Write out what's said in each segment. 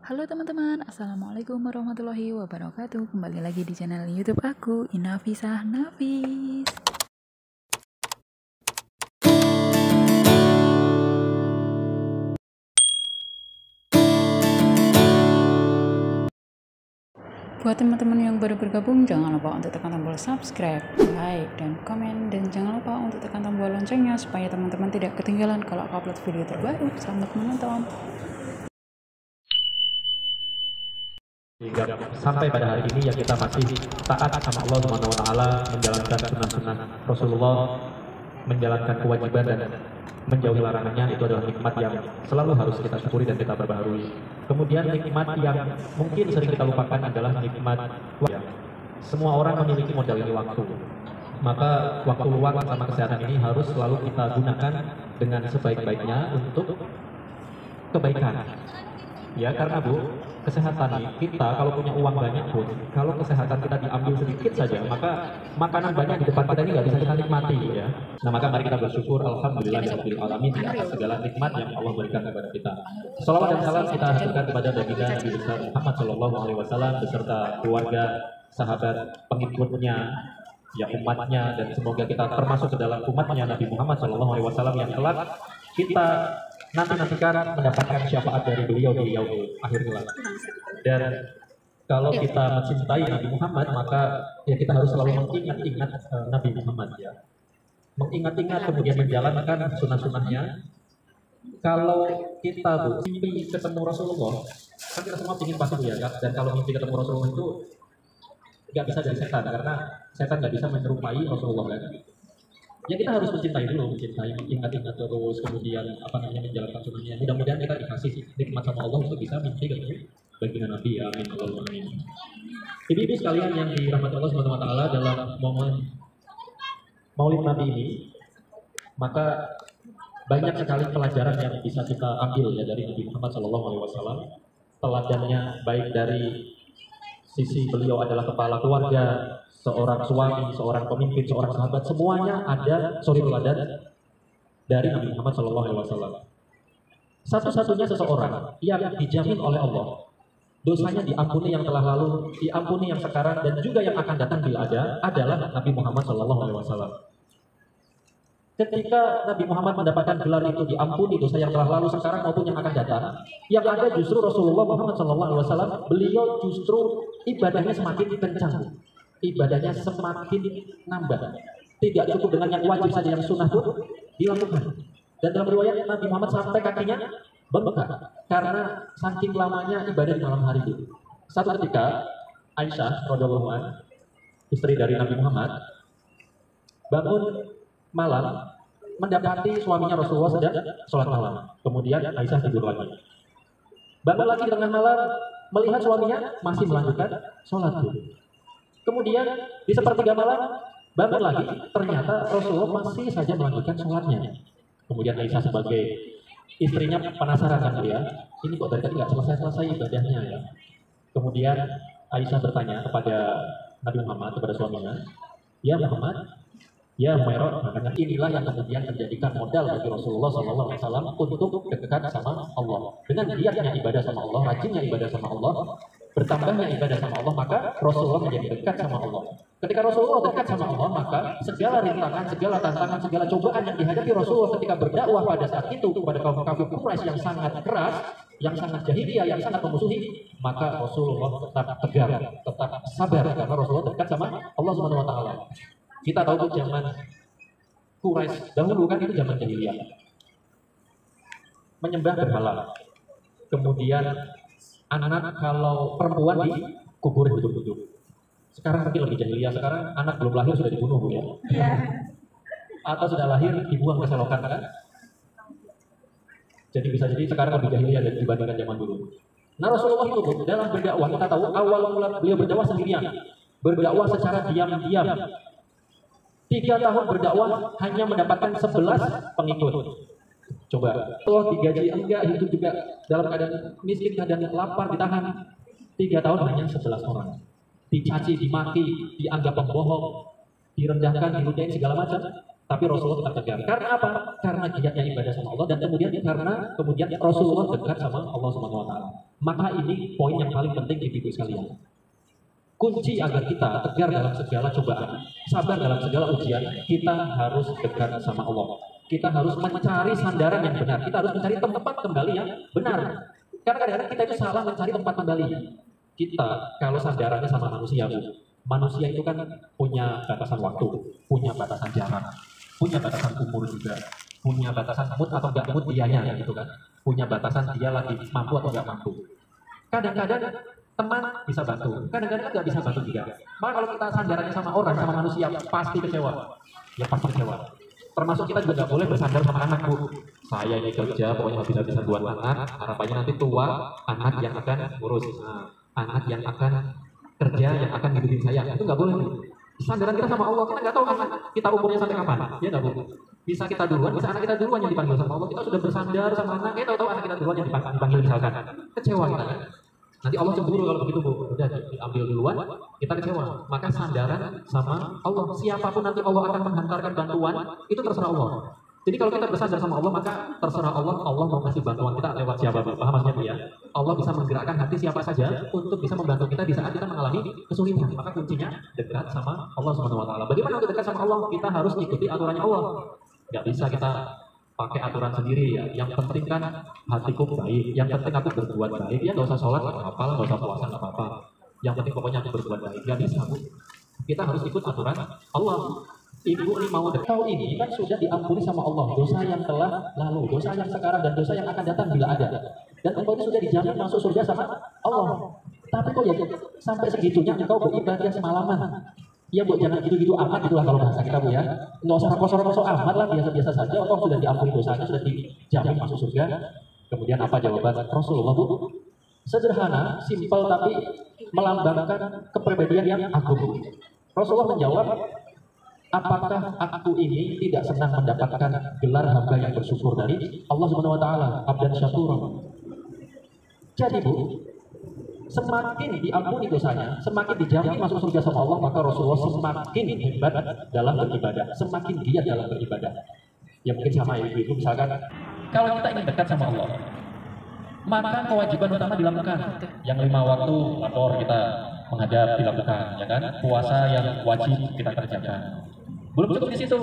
Halo teman-teman, Assalamualaikum warahmatullahi wabarakatuh. Kembali lagi di channel YouTube aku, Inafisah Nafis. Buat teman-teman yang baru bergabung, jangan lupa untuk tekan tombol subscribe, like, dan komen. Dan jangan lupa untuk tekan tombol loncengnya supaya teman-teman tidak ketinggalan kalau aku upload video terbaru. Selamat menonton. Hingga sampai pada hari ini ya kita masih taat sama Allah Subhanahu wa taala, menjalankan sunnah-sunnah Rasulullah, menjalankan kewajiban dan menjauhi larangannya. Itu adalah nikmat yang selalu harus kita syukuri dan kita perbaharui. Kemudian nikmat yang mungkin sering kita lupakan adalah nikmat waktu. Semua orang memiliki modal ini waktu. Maka waktu luang sama kesehatan ini harus selalu kita gunakan dengan sebaik-baiknya untuk kebaikan. Ya, karena kesehatan kita kalau punya uang banyak pun, kalau kesehatan kita diambil sedikit saja, maka makanan banyak di depan kita ini nggak bisa kita nikmati, ya. Nah, maka mari kita bersyukur, alhamdulillahirabbil alamin, di atas segala nikmat yang Allah berikan kepada kita. Salawat dan salam kita haturkan kepada baginda Nabi besar Muhammad Shallallahu Alaihi Wasallam beserta keluarga, sahabat, pengikutnya, ya umatnya, dan semoga kita termasuk ke dalam umatnya Nabi Muhammad Shallallahu Alaihi Wasallam yang kelak kita nantikan mendapatkan syafaat dari beliau di yaumul akhir kelak. Dan kalau kita mencintai Nabi Muhammad, maka ya kita harus selalu mengingat-ingat Nabi Muhammad, ya. Mengingat-ingat kemudian menjalankan sunnah-sunnahnya. Kalau kita mimpi ketemu Rasulullah, kan kita semua ingin pasti ya, kan? Dan kalau mimpi ketemu Rasulullah itu nggak bisa dari setan, karena setan nggak bisa menyerupai Rasulullah, kan? Ya kita harus mencintai dulu, ingat-ingat terus, kemudian menjalankan sunnahnya. Mudah-mudahan kita dikasih nikmat sama Allah untuk bisa mimpi ketemu baginda Nabi, ya amin Allahumma amin. Ibu-ibu sekalian yang dirahmati Allah Subhanahu wa taala, dalam momen Maulid Nabi ini, maka banyak sekali pelajaran yang bisa kita ambil ya dari Nabi Muhammad SAW. Teladannya baik dari sisi beliau adalah kepala keluarga, seorang suami, seorang pemimpin, seorang sahabat, semuanya ada suri teladan dari Nabi Muhammad SAW. Satu-satunya seseorang yang dijamin oleh Allah dosanya diampuni yang telah lalu, diampuni yang sekarang, dan juga yang akan datang bila ada, adalah Nabi Muhammad SAW. Ketika Nabi Muhammad mendapatkan gelar itu, diampuni dosa yang telah lalu, sekarang maupun yang akan datang, yang ada justru Rasulullah Muhammad SAW, beliau justru ibadahnya semakin kencang, ibadahnya semakin nambah. Tidak cukup dengan yang wajib saja, yang sunnah pun dilakukan. Dan dalam riwayat Nabi Muhammad sampai kakinya bengkak karena saking lamanya ibadah di malam hari itu. Satu ketika Aisyah radhiyallahu anha, istri dari Nabi Muhammad, bangun malam mendapati suaminya Rasulullah sedang sholat malam. Kemudian Aisyah tidur lagi. Bangun lagi di tengah malam melihat suaminya masih melanjutkan sholat. Kemudian di sepertiga malam bangun lagi, ternyata Rasulullah masih saja melanjutkan sholatnya. Kemudian Aisyah sebagai istrinya penasaran, kan ya, ini kok dari tadi nggak selesai ibadahnya, ya. Kemudian Aisyah bertanya kepada Nabi Muhammad, kepada suaminya, ya Muhammad, ya Umairah, makanya inilah yang kemudian menjadikan modal bagi Rasulullah SAW untuk dekat sama Allah. Dengan giatnya ibadah sama Allah, rajinnya ibadah sama Allah, bertambahnya ibadah sama Allah, maka Rasulullah menjadi dekat sama Allah. Ketika Rasulullah dekat sama Allah, maka segala rintangan, segala tantangan, segala cobaan yang dihadapi Rasulullah ketika berdakwah pada saat itu kepada kaum kafir Quraisy yang sangat keras, yang sangat jahiliyah, yang sangat memusuhi, maka Rasulullah tetap tegar, tetap sabar, karena Rasulullah dekat sama Allah Subhanahu wa taala. Kita tahu tuh zaman Quraisy dahulu kan itu zaman jahiliyah, menyembah berhala. Kemudian anak kalau perempuan dikubur hidup-hidup. Sekarang mungkin lebih jahiliyah, sekarang anak belum lahir sudah dibunuh, Bu, ya. Atau sudah lahir dibuang ke selokan, kan? Jadi bisa jadi sekarang lebih jahiliyah dibandingkan zaman dulu. Nah, Rasulullah itu, Bu, dalam berdakwah kita tahu awal mula beliau berdakwah sendirian, berdakwah secara diam-diam. 3 tahun berdakwah hanya mendapatkan 11 pengikut. Coba, Allah digaji enggak, hidup juga dalam keadaan miskin, keadaan lapar, ditahan 3 tahun hanya 11 orang. Dicaci, dimaki, dianggap pembohong, direndahkan, diludahin segala macam. Tapi Rasulullah tetap tegar. Karena apa? Karena giatnya ibadah sama Allah, dan kemudian karena Rasulullah dekat sama Allah Subhanahu wa taala. Maka ini poin yang paling penting ibu-ibu sekalian. Kunci agar kita tegar dalam segala cobaan, sabar dalam segala ujian, kita harus dekat sama Allah. Kita harus mencari sandaran yang benar. Kita harus mencari tempat kembali yang benar. Karena kadang-kadang kita itu salah mencari tempat kembali. Kita kalau sandarannya sama manusia, Bu. Manusia itu kan punya batasan waktu, punya batasan jarak, punya batasan umur juga, punya batasan mood atau enggak mood dianya gitu kan. Punya batasan dia lagi mampu atau enggak mampu. Kadang-kadang teman bisa bantu, kadang-kadang nggak bisa bantu juga. Maka kalau kita sandarannya sama orang, sama manusia, pasti kecewa. Ya pasti kecewa. Termasuk kita juga nggak boleh bersandar sama anak, Bu. Saya ini kerja, pokoknya habis-habisan buat anak, harapannya nanti tua, anak yang akan ngurus. Nah, anak yang akan kerja, yang akan hidupin saya. Itu nggak boleh, Bu. Sandaran kita sama Allah, kita nggak tahu anak kita umurnya sampai kapan. Ya nggak, Bu? Bisa kita duluan, bisa anak kita duluan yang dipanggil sama Allah. Kita sudah bersandar sama anak, kita tahu anak kita duluan yang dipanggil misalkan. Kecewa kita kan? Nanti Allah cemburu kalau begitu, Bu. Udah diambil duluan, kita kecewa. Maka sandaran sama Allah. Siapapun nanti Allah akan menghantarkan bantuan, itu terserah Allah. Jadi kalau kita bersandar sama Allah, maka terserah Allah. Allah mau kasih bantuan kita lewat siapa, Bu? Paham maksudnya, Bu ya? Allah bisa menggerakkan hati siapa saja untuk bisa membantu kita di saat kita mengalami kesulitan. Maka kuncinya dekat sama Allah Subhanahu wa taala. Bagaimana untuk dekat sama Allah? Kita harus ikuti aturannya Allah. Gak bisa kita pakai aturan sendiri ya. Yang penting kan hatiku baik. Yang penting aku berbuat baik. Ya nggak usah sholat, nggak apa-apa, nggak usah puasa, nggak apa-apa. Yang penting pokoknya aku berbuat baik. Gak bisa, Bu. Kita harus ikut aturan Allah. Ibu ini mau kau ini kan sudah diampuni sama Allah. Dosa yang telah lalu, dosa yang sekarang dan dosa yang akan datang bila ada. Dan engkau ini sudah dijamin masuk surga sama Allah. Tapi kok ya sampai segitunya engkau beribadah semalaman. Ya, Bu, jangan gitu-gitu amat, itulah kalau bahasa kita, Bu ya. Nggak usah kosong-kosong amat lah, biasa-biasa saja. Allah sudah diampuni dosanya, sudah dijamin masuk surga. Kemudian apa jawaban Rasulullah, Bu? Sederhana, simpel, tapi melambangkan kepribadian yang agung. Rasulullah menjawab, apakah aku ini tidak senang mendapatkan gelar hamba yang bersyukur dari Allah Subhanahu wa taala, abdan syakur. Jadi, Bu, semakin diampuni dosanya, semakin dijamin masuk surga sama Allah, maka Rasulullah semakin hebat dalam beribadah, semakin giat dalam beribadah. Ya mungkin sama ibu-ibu misalkan, kalau kita ingin dekat sama Allah, maka kewajiban utama dilakukan. Yang 5 waktu lapor kita menghadap dilakukan, ya kan? Puasa yang wajib kita kerjakan. Belum cukup di situ.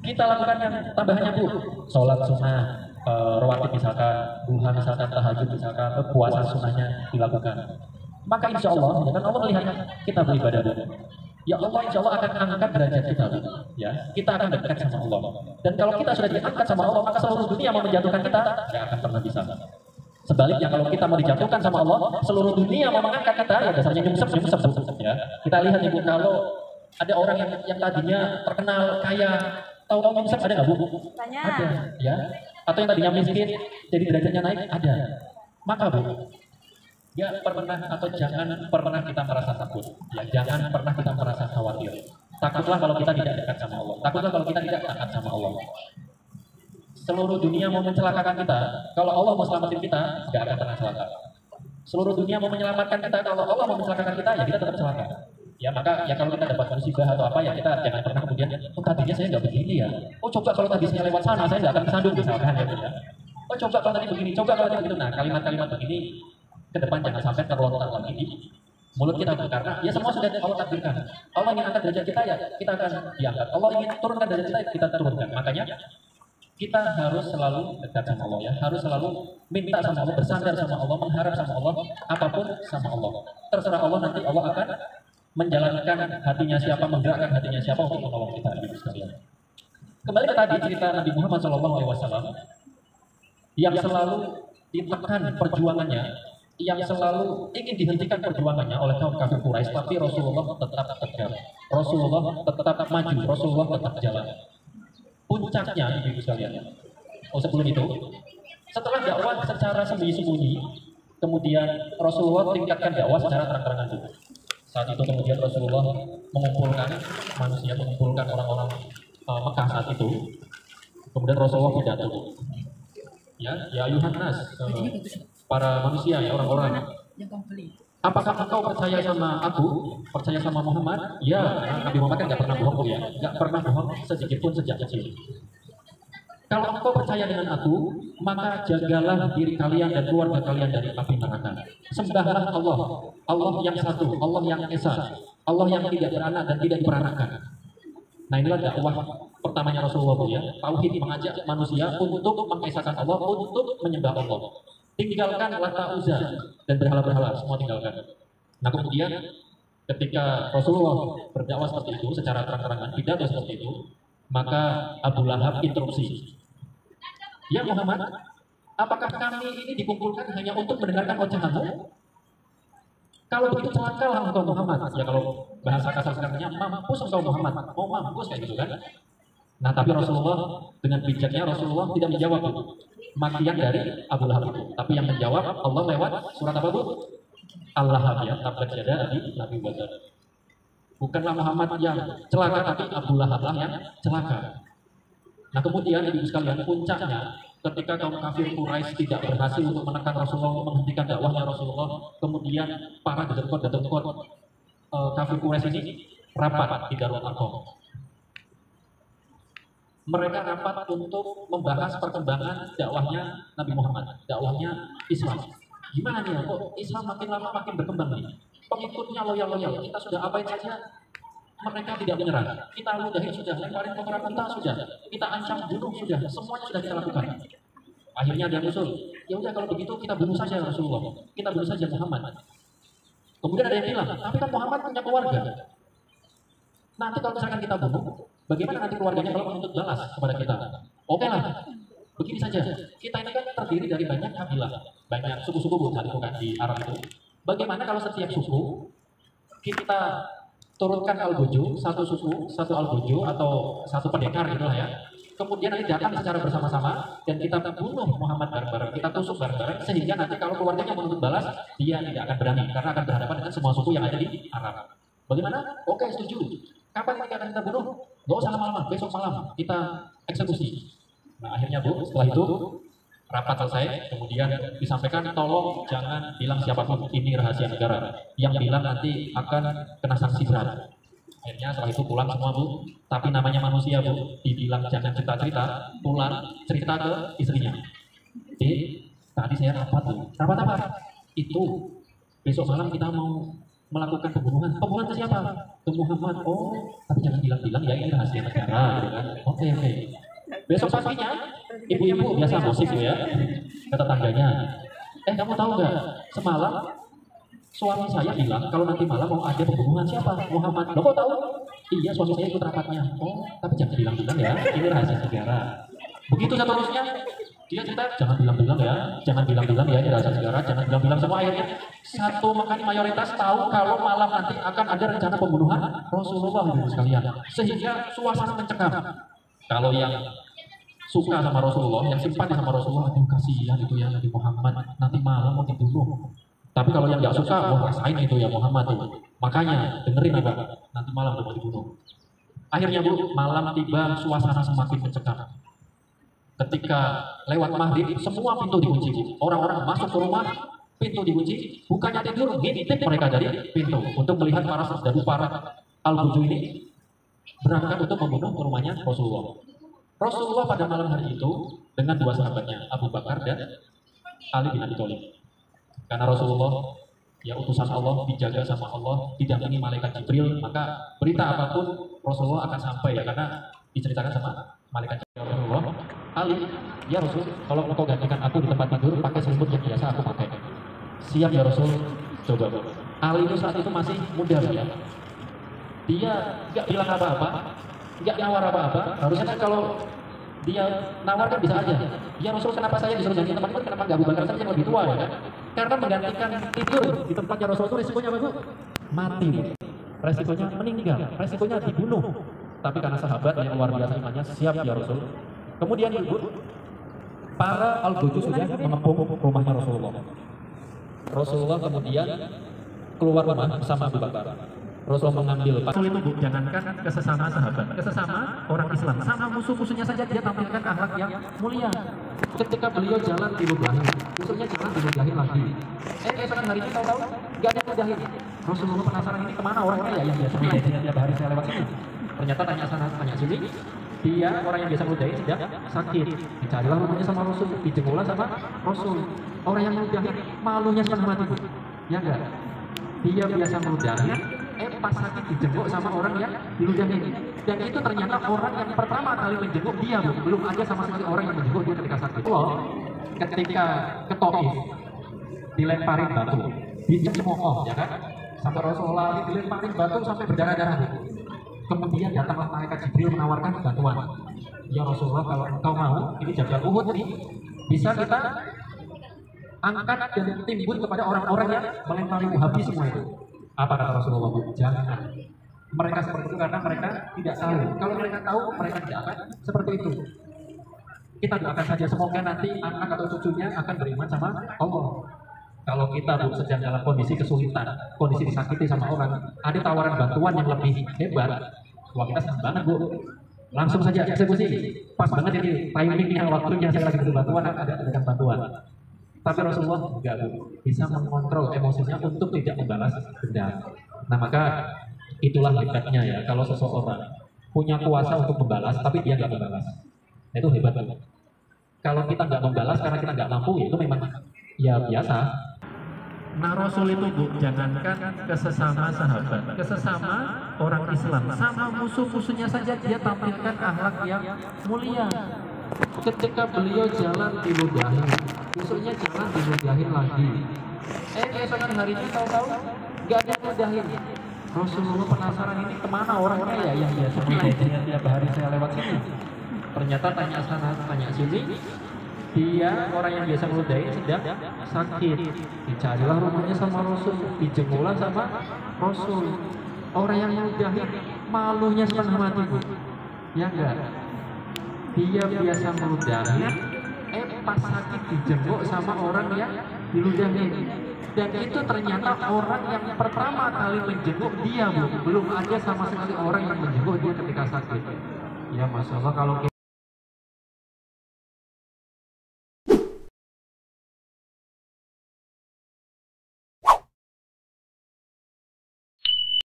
Kita lakukan yang tambahannya, Bu. Sholat sunnah, rawatib misalkan, duha misalkan, tahajud misalkan, puasa sunnahnya dilakukan. Maka insya Allah, ya kan Allah melihat kita beribadah, Bu. Ya Allah insya Allah akan angkat derajat kita, Bu. Ya, kita akan dekat sama Allah. Dan kalau kita sudah diangkat sama Allah, maka seluruh dunia mau menjatuhkan kita, tidak akan pernah bisa. Sebaliknya kalau kita mau dijatuhkan sama Allah, seluruh dunia mau mengangkat kita, ya dasarnya nyungsep, ya. Kita lihat, Ibu, kalau ada orang yang tadinya terkenal kaya, tahu-tahu nyungsep, ada nggak, Bu? Ada, ya. Atau yang tadinya miskin, jadi derajatnya naik, ada. Maka, Bu, ya pernah atau jangan pernah kita merasa takut. Ya, jangan pernah kita merasa khawatir. Takutlah kalau kita tidak dekat sama Allah. Takutlah kalau kita tidak taat sama Allah. Seluruh dunia mau mencelakakan kita, kalau Allah mau selamatin kita, nggak akan pernah celaka. Seluruh dunia mau menyelamatkan kita, kalau Allah mau mencelakakan kita, ya kita tetap celaka. Ya maka ya kalau kita dapat musibah atau apa, ya kita jangan pernah kemudian, oh tadinya saya nggak begini ya. Oh coba kalau tadi saya lewat sana, saya nggak akan kesandung misalkan ya. Oh coba kalau tadi begini, coba kalau tadi begitu. Nah kalimat-kalimat begini ke depan jangan sampai terlontar lagi di mulut kita, karena ya semua sudah Allah takdirkan. Allah ingin angkat derajat kita, ya kita akan diangkat. Allah ingin turunkan derajat kita turunkan. Makanya kita harus selalu dekat sama Allah, ya, harus selalu minta sama Allah, bersandar sama Allah, mengharap sama Allah, apapun sama Allah. Terserah Allah, nanti Allah akan menjalankan hatinya siapa, menggerakkan hatinya siapa untuk menolong kita, ibu sekalian. Kembali ke tadi cerita Nabi Muhammad SAW yang selalu ditekan perjuangannya, yang selalu ingin dihentikan perjuangannya oleh kaum kafir Quraisy, tapi Rasulullah tetap tegar, Rasulullah tetap maju, Rasulullah tetap jalan. Puncaknya, ibu sekalian, sebelum itu, setelah dakwah secara sembunyi-sembunyi, kemudian Rasulullah tingkatkan dakwah secara terang-terangan juga. Saat itu kemudian Rasulullah mengumpulkan manusia, mengumpulkan orang-orang Mekah saat itu. Kemudian Rasulullah pidato, ya ayuhan nas, para manusia, ya orang-orang. Apakah engkau percaya sama aku, percaya sama Muhammad? Ya, Nabi Muhammad kan nggak pernah bohong, ya, nggak pernah bohong sedikit pun sejak kecil. Kalau engkau percaya dengan aku, maka jagalah diri kalian dan keluarga kalian dari api neraka. Sembahlah Allah, Allah yang satu, Allah yang esa, Allah yang tidak beranak dan tidak diperanakan. Nah, inilah dakwah pertamanya Rasulullah ya. Tauhid, mengajak manusia untuk mengesahkan Allah, untuk menyembah Allah. Tinggalkan Lata, Uzza dan berhala-berhala, semua tinggalkan. Nah, kemudian ketika Rasulullah berdakwah seperti itu secara terang-terangan, pidato seperti itu, maka Abu Lahab interupsi. Ya Muhammad, apakah kami ini dikumpulkan hanya untuk mendengarkan ocehanmu? Kalau begitu celakalah engkau Muhammad. Ya kalau bahasa kasar sekarangnya, mampus engkau Muhammad. Mau mampus kayak gitu kan? Nah tapi Rasulullah dengan bijaknya Rasulullah tidak menjawab makian dari Abu Lahab itu. Tapi yang menjawab Allah lewat surat apa Bu? Al-Lahab ya, tabbat yada abi Lahabin wa tab. Bukanlah Muhammad yang celaka, tapi Abu Lahab lah yang celaka. Nah kemudian ibu sekalian, puncaknya ketika kaum kafir Quraisy tidak berhasil untuk menekan Rasulullah, untuk menghentikan dakwahnya Rasulullah, kemudian para dedengkot kafir Quraisy ini rapat di Darul Arqam. Mereka rapat untuk membahas perkembangan dakwahnya Nabi Muhammad, dakwahnya Islam. Gimana nih kok Islam makin lama makin berkembang nih? Pengikutnya loyal-loyal, kita sudah apain saja, mereka tidak menyerah. Kita ludahin sudah, lemparin kotoran mentah sudah, kita ancam bunuh sudah, semuanya sudah kita lakukan. Akhirnya dia musuh. Ya udah kalau begitu kita bunuh saja Rasulullah, kita bunuh saja Muhammad. Kemudian ada yang bilang, tapi kan Muhammad punya keluarga. Nanti kalau misalkan kita bunuh, bagaimana nanti keluarganya kalau menuntut balas kepada kita? Oke lah, begini saja. Kita ini kan terdiri dari banyak kabilah, banyak suku-suku bukan di Arab itu. Bagaimana kalau setiap suku kita turunkan algojo, satu suku, satu algojo atau satu pendekar gitu lah ya. Kemudian nanti datang secara bersama-sama dan kita bunuh Muhammad bareng-bareng, kita tusuk bareng-bareng sehingga nanti kalau keluarganya menuntut balas, dia tidak akan berani karena akan berhadapan dengan semua suku yang ada di Arab. Bagaimana? Oke, setuju. Kapan nanti akan kita bunuh? Gak usah lama-lama, besok malam kita eksekusi. Nah akhirnya Bu, setelah itu rapat selesai, kemudian disampaikan tolong jangan bilang siapapun ini rahasia negara. Yang bilang nanti akan kena sanksi berat. Akhirnya setelah itu pulang semua Bu, tapi namanya manusia Bu, dibilang jangan cerita-cerita, pulang cerita ke istrinya. Tadi saya rapat Bu, rapat apa? Itu besok malam kita mau melakukan pembunuhan. Pembunuhan ke siapa? Ke Muhammad. Oh, tapi jangan bilang-bilang ya ini rahasia negara gitu kan. Oke. Besok paginya, ibu-ibu biasa gosip ya, ke tetangganya. Kamu tahu nggak? Semalam suami saya bilang kalau nanti malam mau ada pembunuhan siapa? Muhammad. Lo kok tahu? Iya, suami saya ikut rapatnya. Oh, tapi jangan bilang-bilang ya, ini rahasia negara. Begitu seterusnya, dia cerita jangan bilang-bilang ya, jangan bilang-bilang ya, ini rahasia negara, jangan bilang-bilang semua. Akhirnya satu makanya mayoritas tahu kalau malam nanti akan ada rencana pembunuhan Rasulullah ibu sekalian, sehingga suasana mencekam. Kalau yang suka sama Rasulullah, yang simpati sama Rasulullah, aduh kasihan itu ya Nabi Muhammad, nanti malam mau dibunuh. Tapi kalau yang nggak suka, mau rasain itu ya Muhammad itu. Makanya dengerin apa, nanti malam mau dibunuh. Akhirnya Bu, malam tiba, suasana semakin mencekam. Ketika lewat maghrib, semua pintu dikunci. Orang-orang masuk ke rumah, pintu dikunci, bukannya tidur, ngintip mereka dari pintu untuk melihat para serdadu, para al-buju ini berangkat untuk membunuh ke rumahnya Rasulullah. Rasulullah pada malam hari itu dengan dua sahabatnya, Abu Bakar dan Ali bin Abi Thalib. Karena Rasulullah ya utusan Allah, dijaga sama Allah, didampingi malaikat Jibril, maka berita apapun Rasulullah akan sampai ya, karena diceritakan sama malaikat Jibril. Rasulullah, Ali, ya Rasul, kalau engkau gantikan aku di tempat tidur pakai selimut yang biasa aku pakai. Siap ya Rasul. Coba. Ali itu saat itu masih muda ya. Dia nggak bilang apa-apa, nggak nawar apa-apa. Harusnya kan kalau dia nawar kan bisa aja. Ya Rasul, kenapa saya disuruh ganti tempat tidur? Kenapa nggak Abu Bakar saja yang lebih tua ya kan? Karena menggantikan tidur di tempatnya Rasul itu resikonya apa Bu? Mati. Resikonya meninggal, resikonya dibunuh. Tapi karena sahabat yang luar biasa imannya, siap ya Rasul. Kemudian Ibu, para al-buju sudah mengepung rumahnya Rasulullah. Rasulullah kemudian keluar rumah bersama Abu Bakar. Rasulullah mengambil Rasul itu Bu, jangankan ke sesama sahabat, ke sesama orang Islam, sama musuh-musuhnya saja dia tampilkan akhlak yang mulia. Ketika beliau jalan diludahin, musuhnya jalan diludahin lagi. Esokan hari ini tahu-tahu nggak ada ludahin. Rasulullah penasaran ini kemana orangnya ya yang biasa tiap hari saya lewat sini. Ternyata tanya sana tanya sini, dia orang yang biasa meludahi sedang sakit, dicarilah rumahnya sama Rasul, dijenguklah sama Rasul. Orang yang meludahi malunya setengah mati, Bu. Ya enggak? Dia biasa meludahi, pas sakit dijenguk sama orang yang diludahi. Dan itu ternyata orang yang pertama kali menjenguk dia, Bu. Belum ada sama sekali orang yang menjenguk dia ketika sakit. Allah ketika ke Taif dilemparin batu, dicemooh, ya kan? Sampai Rasulullah dilemparin batu sampai berdarah-darah. Kemudian datanglah malaikat Jibril menawarkan bantuan. Ya Rasulullah, kalau engkau mau, ini Jabal Uhud nih, bisa kita angkat dan timbun kepada orang-orang yang melempari Wahabi semua itu. Apa kata Rasulullah? Jangan. Mereka seperti itu karena mereka tidak tahu. Kalau mereka tahu, mereka tidak akan seperti itu. Kita doakan saja semoga nanti anak atau cucunya akan beriman sama Allah. Kalau kita, Bu, sedang dalam kondisi kesulitan, kondisi disakiti sama orang, ada tawaran bantuan yang lebih hebat, wah kita senang banget, Bu. Langsung saja eksekusi. Pas banget ini timingnya, waktunya saya lagi butuh bantuan, ada bantuan. Tapi Rasulullah enggak, Bu, bisa mengontrol emosinya untuk tidak membalas dendam. Nah, maka itulah hebatnya ya, kalau seseorang punya kuasa untuk membalas, tapi dia nggak membalas. Nah, itu hebat, Bu. Kalau kita nggak membalas karena kita nggak mampu, itu memang ya biasa. Nah, Rasul itu, Bu, jangankan ke sesama sahabat, ke sesama orang Islam, sama musuh-musuhnya saja dia tampilkan akhlak yang mulia. Ketika beliau jalan diludahi, besoknya jalan diludahin lagi. Keesokan harinya tahu-tahu nggak ada ludahin. Rasulullah penasaran, ini kemana orangnya ya yang biasa meludahinya tiap hari saya lewat sini. Ternyata tanya sana, tanya sini, dia orang yang biasa meludahi sedang sakit, dicarilah rumahnya sama Rasul, dijenguklah sama Rasul. Orang yang meludahi malunya setengah mati, Bu. Ya enggak? Dia biasa meludahi, pas sakit dijenguk sama orang yang diludahi. Dan itu ternyata orang yang pertama kali menjenguk dia, Bu. Belum ada sama sekali orang yang menjenguk dia ketika sakit. Ya Masya Allah, kalau